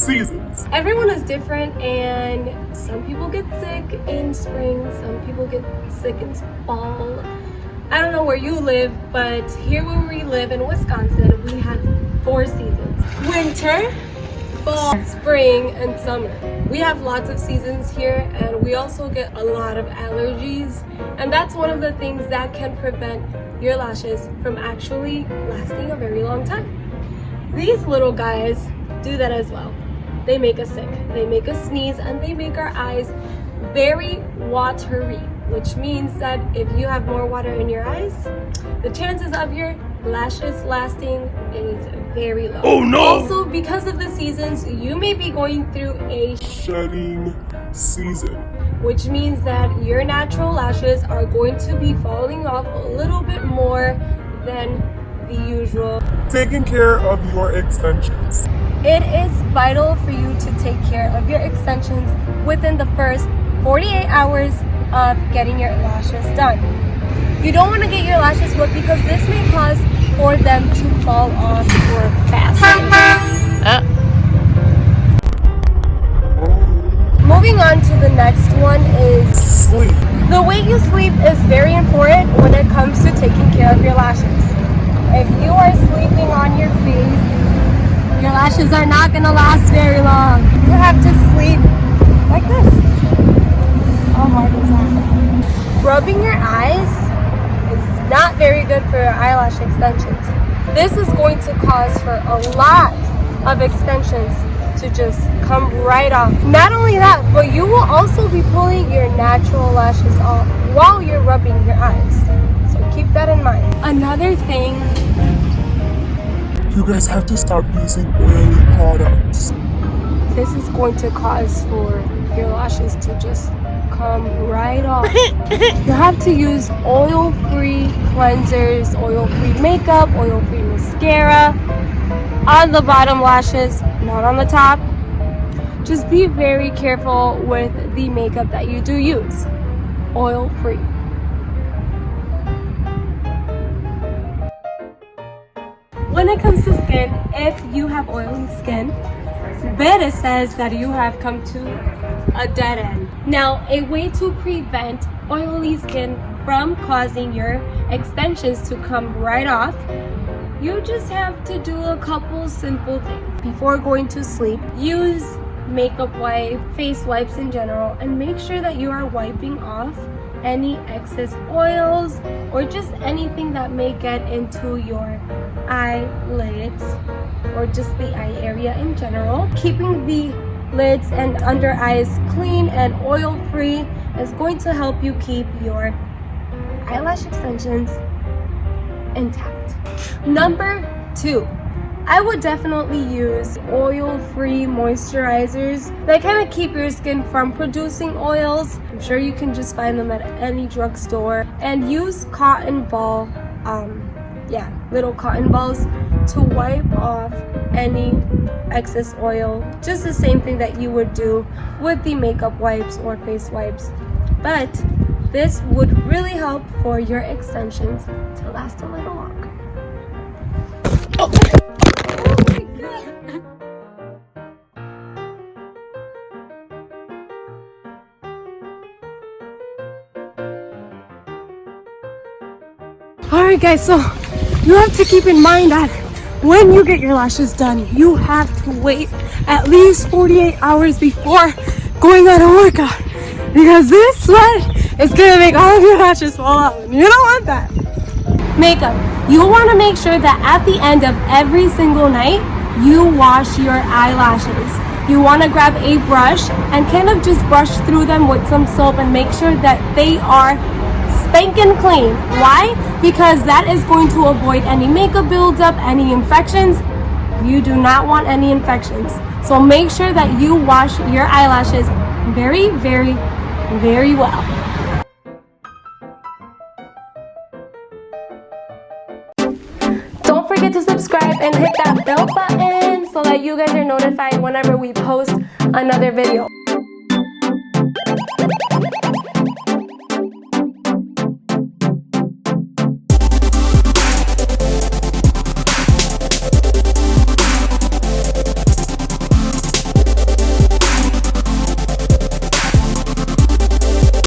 seasons. Everyone is different, and some people get sick in spring, some people get sick in fall. I don't know where you live, but here where we live in Wisconsin, we have 4 seasons: winter, fall, spring, and summer. We have lots of seasons here, and we also get a lot of allergies, and that's one of the things that can prevent your lashes from actually lasting a very long time. These little guys do that as well. They make us sick, they make us sneeze, and they make our eyes very watery, which means that if you have more water in your eyes, the chances of your lashes lasting is very low. Oh no! Also, because of the seasons, you may be going through a shedding season, which means that your natural lashes are going to be falling off a little bit more than the usual. Taking care of your extensions. It is vital for you to take care of your extensions within the first 48 hours of getting your lashes done. You don't want to get your lashes wet because this may cause for them to fall off more faster. Moving on to the next one is sleep. The way you sleep is very important when it comes to taking care of your lashes. If you are sleeping on your face, your lashes are not going to last very long. You have to sleep like this. How hard is that? Rubbing your eyes is not very good for your eyelash extensions. This is going to cause for a lot of extensions to just come right off. Not only that, but you will also be pulling your natural lashes off while you're rubbing your eyes. So keep that in mind. Another thing, you guys have to stop using oily products. this is going to cause for your lashes to just come right off. You have to use oil-free cleansers, oil-free makeup, oil-free mascara on the bottom lashes, not on the top. Just be very careful with the makeup that you do use. Oil-free. When it comes to skin, if you have oily skin, Beta says that you have come to a dead end. Now, a way to prevent oily skin from causing your extensions to come right off, you just have to do a couple simple things. Before going to sleep, use makeup wipe, face wipes in general, and make sure that you are wiping off any excess oils or just anything that may get into your eyelids or just the eye area in general. Keeping the lids and under eyes clean and oil free is going to help you keep your eyelash extensions intact. Number 2, I would definitely use oil-free moisturizers that kind of keep your skin from producing oils. I'm sure you can just find them at any drugstore. And use cotton ball, little cotton balls to wipe off any excess oil. Just the same thing that you would do with the makeup wipes or face wipes. But this would really help for your extensions to last a little longer. Oh my God. Alright guys, so you have to keep in mind that when you get your lashes done, you have to wait at least 48 hours before going on a workout, because this sweat is gonna make all of your lashes fall out, and you don't want that. Makeup. You want to make sure that at the end of every single night, you wash your eyelashes. You want to grab a brush and kind of just brush through them with some soap and make sure that they are spanking clean. Why? Because that is going to avoid any makeup buildup, any infections. You do not want any infections. So make sure that you wash your eyelashes very, very, very well. Don't forget to subscribe and hit that bell button so that you guys are notified whenever we post another video.